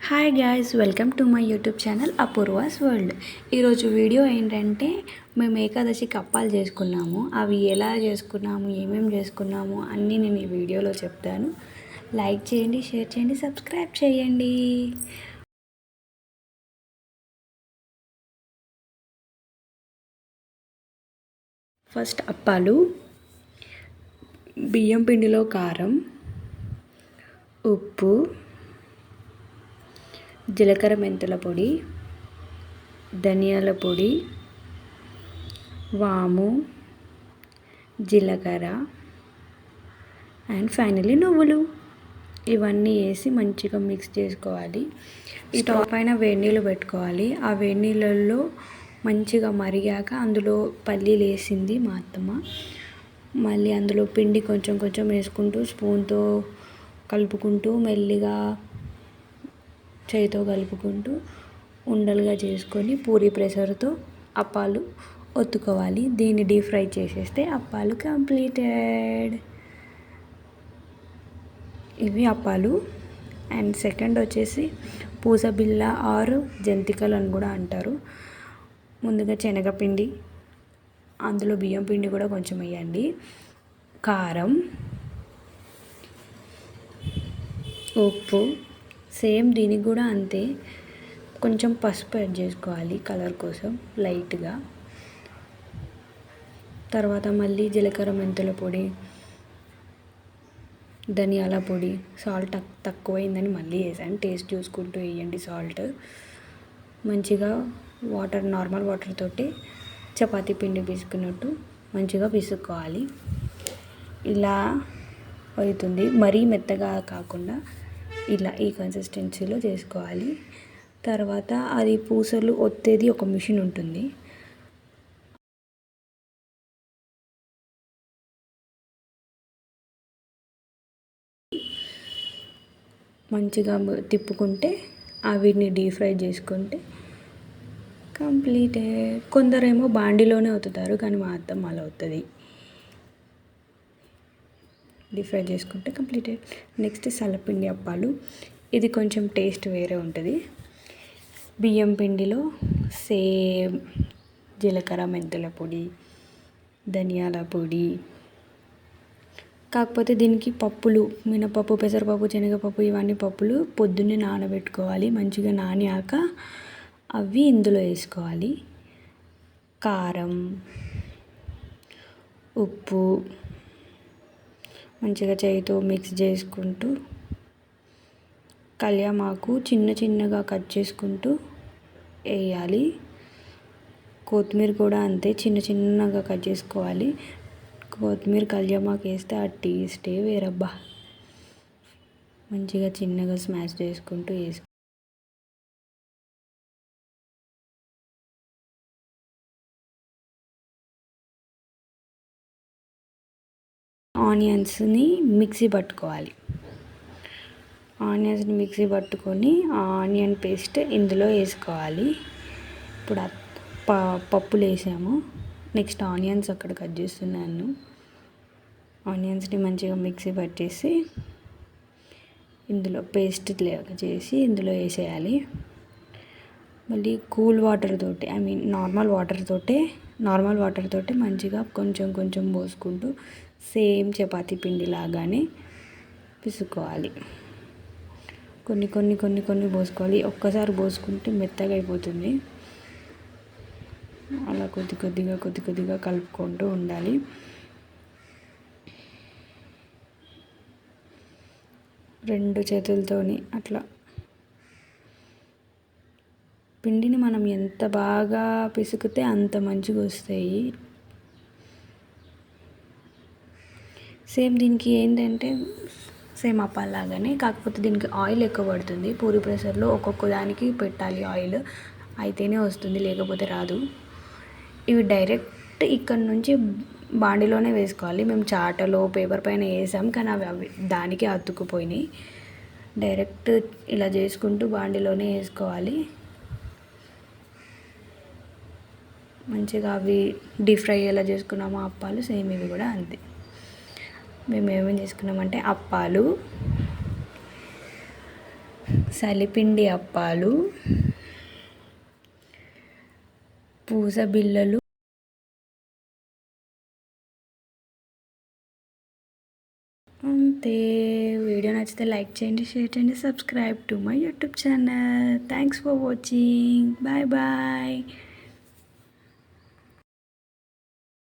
Hi guys, welcome to my YouTube channel Apoorva's world. ఈరోజు video ఏంటంటే మేము ఏకాదశికి అప్పాలు చేసుకున్నాము. అవి ఎలా చేసుకున్నాము, ఏమేమి చేసుకున్నాము అన్నీ నేను ఈ వీడియోలో చెప్తాను. లైక్ చేయండి, షేర్ చేయండి, సబ్స్క్రైబ్ చేయండి. ఫస్ట్ అప్పాలు. బియ్యం పిండిలో కారం, ఉప్పు, జీలకర్ర మెంతుల పొడి, ధనియాల పొడి, వాము, జీలకర్ర అండ్ ఫైనలీ నువ్వులు. ఇవన్నీ వేసి మంచిగా మిక్స్ చేసుకోవాలి. స్టవ్ పైన వేడి నీళ్ళు పెట్టుకోవాలి. ఆ వేడి నీళ్ళల్లో మంచిగా మరిగాక అందులో పల్లీలు వేసింది మా అత్తమ్మ. మళ్ళీ అందులో పిండి కొంచెం కొంచెం వేసుకుంటూ స్పూన్తో కలుపుకుంటూ మెల్లిగా చేయితో కలుపుకుంటూ ఉండలుగా చేసుకొని పూరీ ప్రెషర్తో అప్పాలు ఒత్తుకోవాలి. దీన్ని డీప్ ఫ్రై చేసేస్తే అప్పాలు కంప్లీటెడ్. ఇవి అప్పాలు. అండ్ సెకండ్ వచ్చేసి పూసబిళ్ళ ఆర్ జంతికలు అని కూడా అంటారు. ముందుగా శనగపిండి, అందులో బియ్యం పిండి కూడా కొంచెం వేయండి, కారం, ఉప్పు, సేమ్ దీనికి కూడా అంతే, కొంచెం పసుపు యాడ్ చేసుకోవాలి కలర్ కోసం లైట్గా. తర్వాత మళ్ళీ జీలకర్ర మెంతుల పొడి, ధనియాల పొడి, సాల్ట్ తక్కువైందని మళ్ళీ వేసాను. టేస్ట్ చూసుకుంటూ వేయండి సాల్ట్. మంచిగా వాటర్, నార్మల్ వాటర్ తోటి చపాతీ పిండి పిసుకున్నట్టు మంచిగా పిసుక్కోవాలి. ఇలా అవుతుంది. మరీ మెత్తగా కాకుండా ఇలా ఈ కన్సిస్టెన్సీలో చేసుకోవాలి. తర్వాత అది పూసలు ఒత్తేది ఒక మిషన్ ఉంటుంది. మంచిగా తిప్పుకుంటే వీటిని డీప్ ఫ్రై చేసుకుంటే కంప్లీటెడ్. కొందరేమో బాండిలోనే ఒత్తుతారు, కానీ మా అత్తమ్మ అలా అవుతుంది. డీప్ ఫ్రై చేసుకుంటే కంప్లీటెడ్. నెక్స్ట్ సల్లపిండి అప్పాలు. ఇది కొంచెం టేస్ట్ వేరే ఉంటుంది. బియ్యం పిండిలో సేమ్ జీలకర్ర మెంతుల పొడి, ధనియాల పొడి, కాకపోతే దీనికి పప్పులు, మినపప్పు, పెసరపప్పు, శనగపప్పు, ఇవన్నీ పప్పులు పొద్దున్నే నానబెట్టుకోవాలి. మంచిగా నానాక అవి ఇందులో వేసుకోవాలి. కారం, ఉప్పు మంచిగా చేయితో మిక్స్ చేసుకుంటూ, కళ్యామాకు చిన్న చిన్నగా కట్ చేసుకుంటూ వేయాలి. కొత్తిమీర కూడా అంతే, చిన్న చిన్నగా కట్ చేసుకోవాలి. కొత్తిమీర, కళ్యామాకు వేస్తే ఆ టేస్టే వేరబ్బా. మంచిగా చిన్నగా స్మాష్ చేసుకుంటూ వేసుకో. ఆనియన్స్ని మిక్సీ పట్టుకోవాలి. ఆనియన్స్ని మిక్సీ పట్టుకొని ఆనియన్ పేస్ట్ ఇందులో వేసుకోవాలి. ఇప్పుడు పప్పులు వేసాము. నెక్స్ట్ ఆనియన్స్ అక్కడ కట్ చేస్తున్నాను. ఆనియన్స్ని మంచిగా మిక్సీ పట్టేసి ఇందులో పేస్ట్ లాగా చేసి ఇందులో వేసేయాలి. మళ్ళీ కూల్ వాటర్ తోటి, నార్మల్ వాటర్ తోటి మంచిగా కొంచెం కొంచెం పోసుకుంటూ సేమ్ చపాతీ పిండి లాగానే పిసుకోవాలి. కొన్ని కొన్ని కొన్ని కొన్ని పోసుకోవాలి. ఒక్కసారి పోసుకుంటే మెత్తగా అయిపోతుంది. అలా కొద్ది కొద్దిగా కలుపుకుంటూ ఉండాలి. రెండు చేతులతోని అట్లా పిండిని మనం ఎంత బాగా పిసికితే అంత మంచిగా వస్తాయి. సేమ్ దీనికి ఏంటంటే సేమ్ అప్పాలాగానే, కాకపోతే దీనికి ఆయిల్ ఎక్కువ పడుతుంది. పూరి ప్రెషర్లో ఒక్కొక్క దానికి పెట్టాలి ఆయిల్, అయితేనే వస్తుంది, లేకపోతే రాదు. ఇవి డైరెక్ట్ ఇక్కడ నుంచి బాండిలోనే వేసుకోవాలి. మేము చాటలో పేపర్ పైన వేసాం, కానీ అవి దానికే అతుక్కుపోయినాయి. డైరెక్ట్ ఇలా చేసుకుంటూ బాండిలోనే వేసుకోవాలి. మంచిగా అవి డీప్ ఫ్రై ఎలా చేసుకున్నామో అప్పాలు సేమ్ ఇవి కూడా అంతే. మేము ఏమేమి చేసుకున్నామంటే అప్పాలు, సలిపిండి అప్పాలు, పూస బిళ్ళలు. అంతే. వీడియో నచ్చితే లైక్ చేయండి, షేర్ చేయండి, subscribe to my YouTube channel. Thanks for watching. Bye bye.